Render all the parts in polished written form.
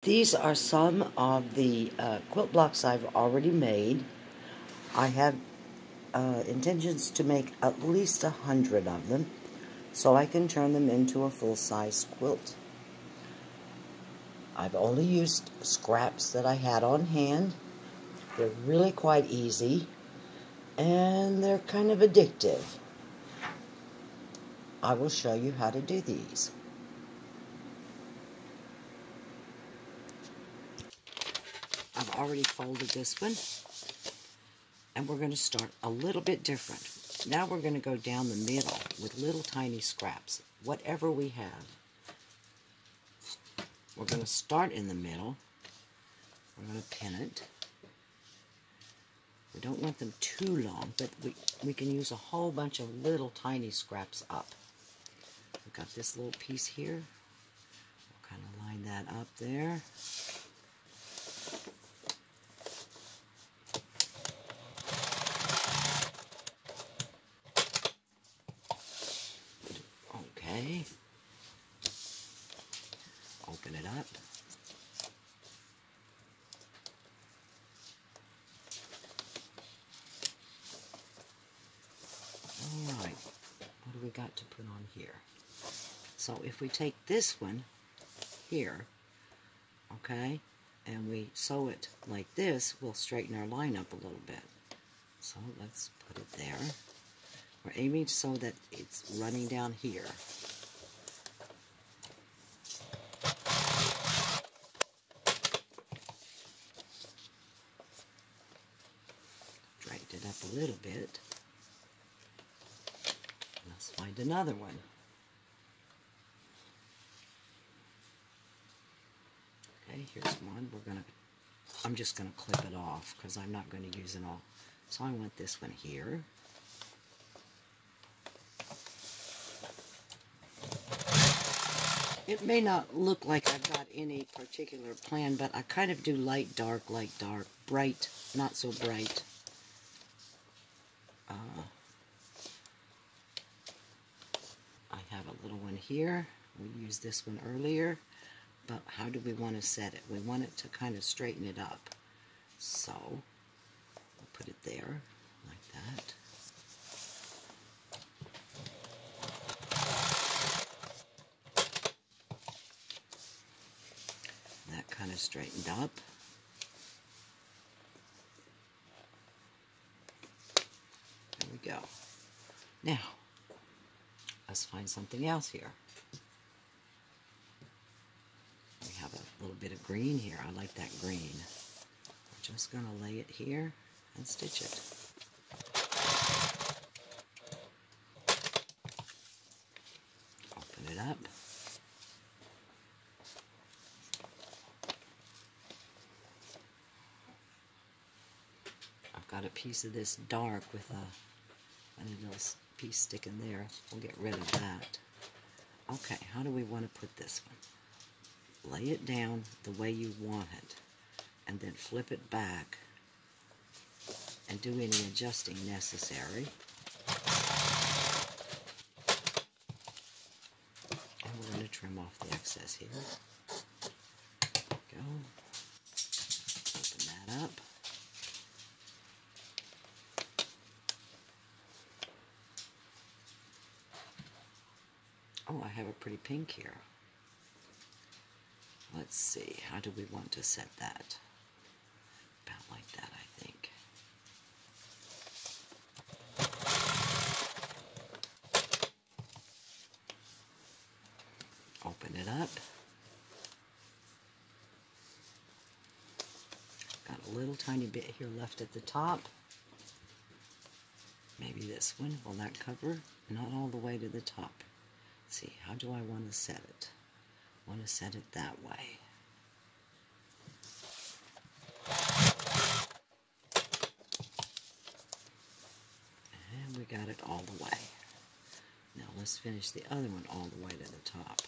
These are some of the quilt blocks I've already made. I have intentions to make at least 100 of them so I can turn them into a full-size quilt. I've only used scraps that I had on hand. They're really quite easy and they're kind of addictive. I will show you how to do these. I've already folded this one, and we're going to start a little bit different. Now we're going to go down the middle with little tiny scraps, whatever we have. We're going to start in the middle. We're going to pin it. We don't want them too long, but we can use a whole bunch of little tiny scraps up. We've got this little piece here. We'll kind of line that up there. Okay. Open it up. Alright, what do we got to put on here? So if we take this one here, okay, and we sew it like this, we'll straighten our line up a little bit. So let's put it there. We're aiming so that it's running down here. Straighten it up a little bit. Let's find another one. Okay, here's one. I'm just gonna clip it off because I'm not going to use it all. So I want this one here. It may not look like I've got any particular plan, but I kind of do light, dark, bright, not so bright. I have a little one here. We used this one earlier, but how do we want to set it? We want it to kind of straighten it up. So, we'll put it there, like that. That kind of straightened up. There we go. Now, let's find something else here. We have a little bit of green here. I like that green. We're just going to lay it here and stitch it. Open it up. I've got a piece of this dark with a funny little piece sticking there. We'll get rid of that. Okay, how do we want to put this one? Lay it down the way you want it, and then flip it back and do any adjusting necessary. And we're going to trim off the excess here. Go. Open that up. Oh, I have a pretty pink here. Let's see, how do we want to set that? About like that, I think. Open it up. Got a little tiny bit here left at the top. Maybe this one, will that cover? Not all the way to the top. Let's see, how do I want to set it? I want to set it that way. And we got it all the way. Now let's finish the other one all the way to the top.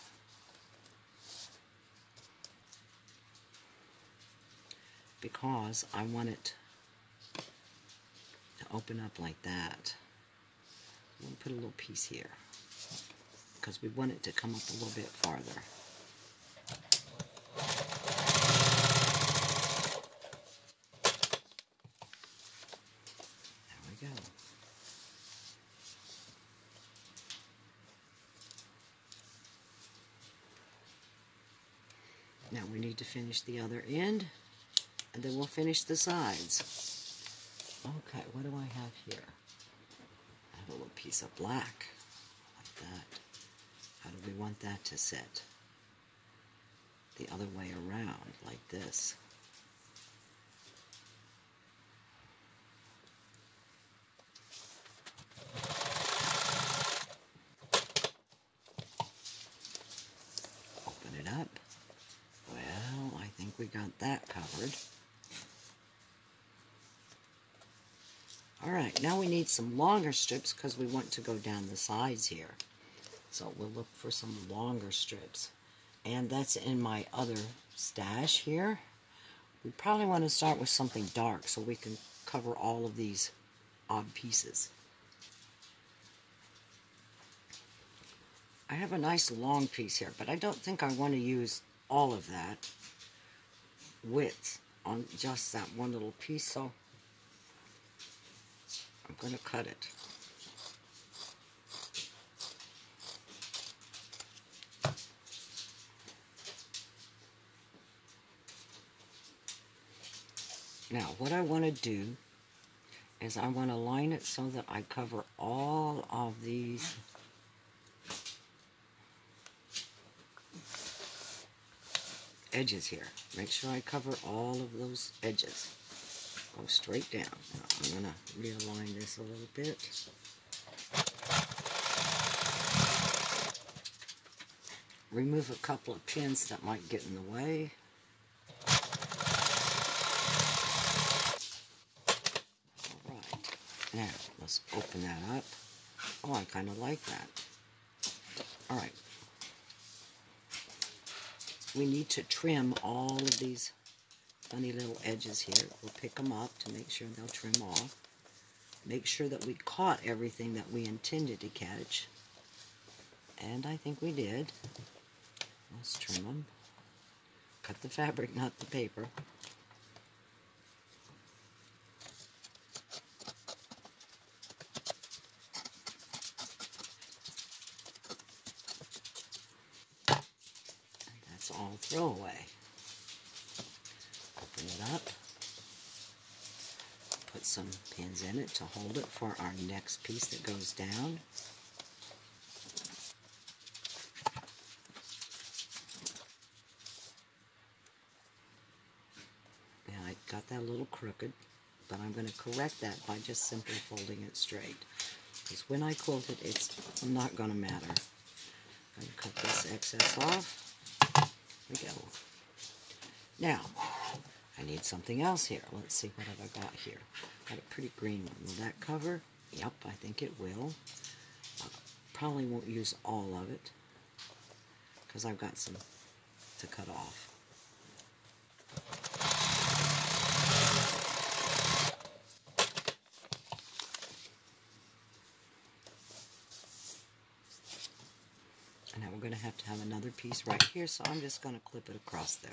Because I want it to open up like that. I'm going to put a little piece here, because we want it to come up a little bit farther. we need to finish the other end, and then we'll finish the sides. Okay, what do I have here? I have a little piece of black, like that. How do we want that to sit? The other way around, like this. Open it up. Well, I think we got that covered. Alright, now we need some longer strips because we want to go down the sides here. So we'll look for some longer strips. And that's in my other stash here. We probably want to start with something dark so we can cover all of these odd pieces. I have a nice long piece here, but I don't think I want to use all of that width on just that one little piece, so I'm going to cut it. Now, what I want to do is I want to line it so that I cover all of these edges here. Make sure I cover all of those edges. Go straight down. Now, I'm going to realign this a little bit. Remove a couple of pins that might get in the way. Alright, now let's open that up. Oh, I kind of like that. Alright. We need to trim all of these funny little edges here. We'll pick them up to make sure they'll trim off. Make sure that we caught everything that we intended to catch. And I think we did. Let's trim them. Cut the fabric, not the paper. And that's all throwaway. Open it up. Put some pins in it to hold it for our next piece that goes down. Got that a little crooked, but I'm going to correct that by just simply folding it straight. Because when I quilt it, it's not going to matter. I'm going to cut this excess off. There we go. Now, I need something else here. Let's see, what have I got here? Got a pretty green one. Will that cover? Yep, I think it will. Probably won't use all of it, because I've got some to cut off. And now we're going to have another piece right here, so I'm just going to clip it across there.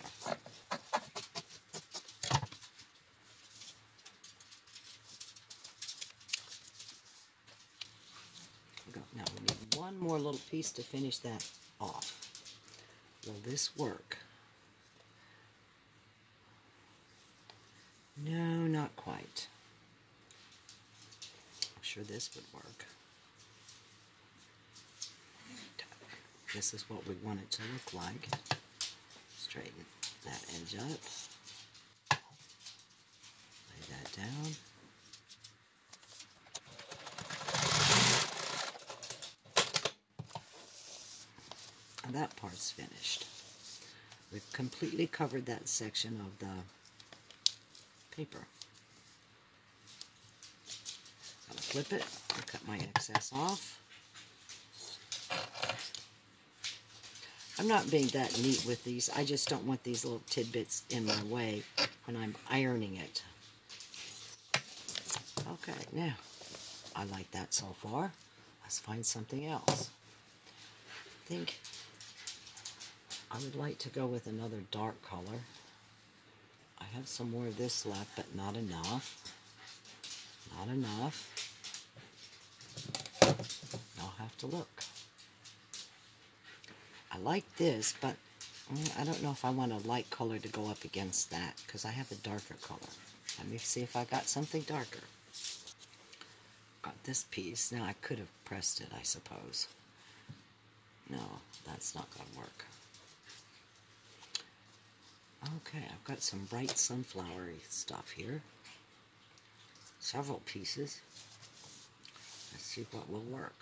Now we need one more little piece to finish that off. Will this work? No, not quite. I'm sure this would work. This is what we want it to look like. Straighten that edge up. Lay that down. And that part's finished. We've completely covered that section of the paper. I'm going to flip it and cut my excess off. I'm not being that neat with these. I just don't want these little tidbits in my way when I'm ironing it. Okay, now, I like that so far. Let's find something else. I think I would like to go with another dark color. I have some more of this left, but not enough. Not enough. I'll have to look. I like this, but I don't know if I want a light color to go up against that, because I have a darker color. Let me see if I got something darker. Got this piece. Now I could have pressed it, I suppose. No, that's not going to work. Okay, I've got some bright sunflowery stuff here. Several pieces. Let's see what will work.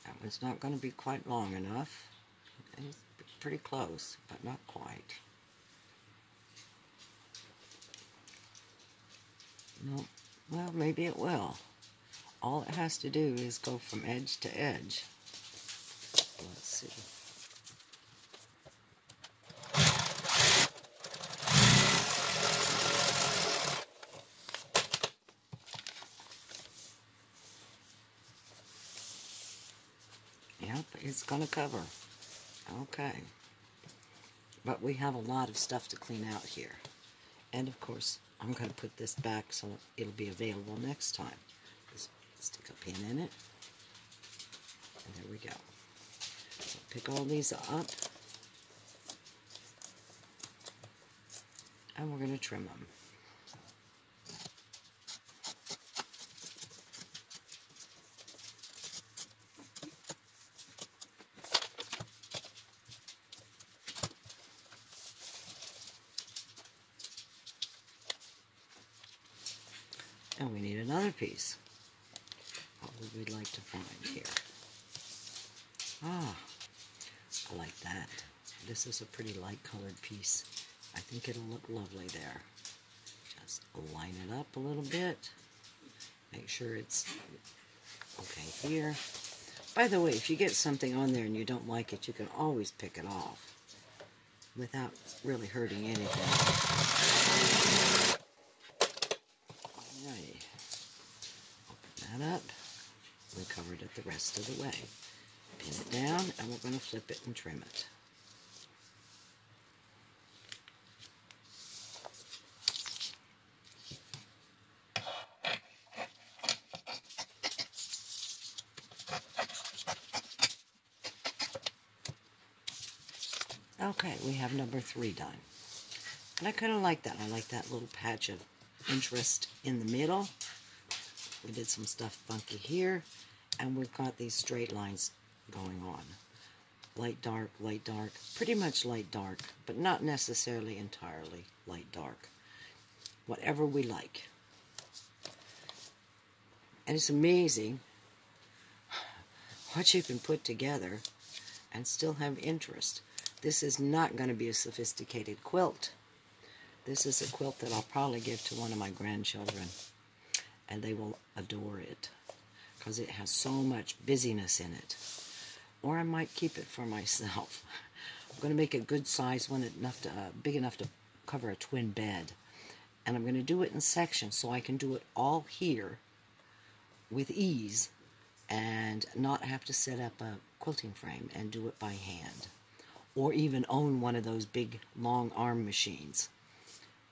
That one's not going to be quite long enough. It's pretty close, but not quite. No, well, maybe it will. All it has to do is go from edge to edge. Let's see. Yep, it's going to cover. Okay. But we have a lot of stuff to clean out here. And of course, I'm going to put this back so it'll be available next time. Just stick a pin in it. And there we go. So pick all these up. And we're going to trim them. And we need another piece. What would we like to find here? Ah, I like that. This is a pretty light colored piece. I think it'll look lovely there. Just line it up a little bit. Make sure it's okay here. By the way, if you get something on there and you don't like it, you can always pick it off without really hurting anything. Alright. Open that up. We covered it the rest of the way. Pin it down, and we're going to flip it and trim it. Okay, we have number 3 done. And I kind of like that. I like that little patch of interest in the middle. We did some stuff funky here, and we've got these straight lines going on. Light, dark, pretty much light, dark, but not necessarily entirely light, dark. Whatever we like. And it's amazing what you can put together and still have interest. This is not going to be a sophisticated quilt. This is a quilt that I'll probably give to one of my grandchildren, and they will adore it because it has so much busyness in it. Or I might keep it for myself. I'm going to make a good size one, big enough to cover a twin bed. And I'm going to do it in sections so I can do it all here with ease and not have to set up a quilting frame and do it by hand. Or even own one of those big long arm machines.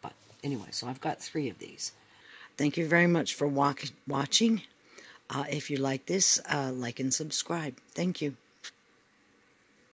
But anyway, so I've got 3 of these. Thank you very much for watching. If you like this, like and subscribe. Thank you.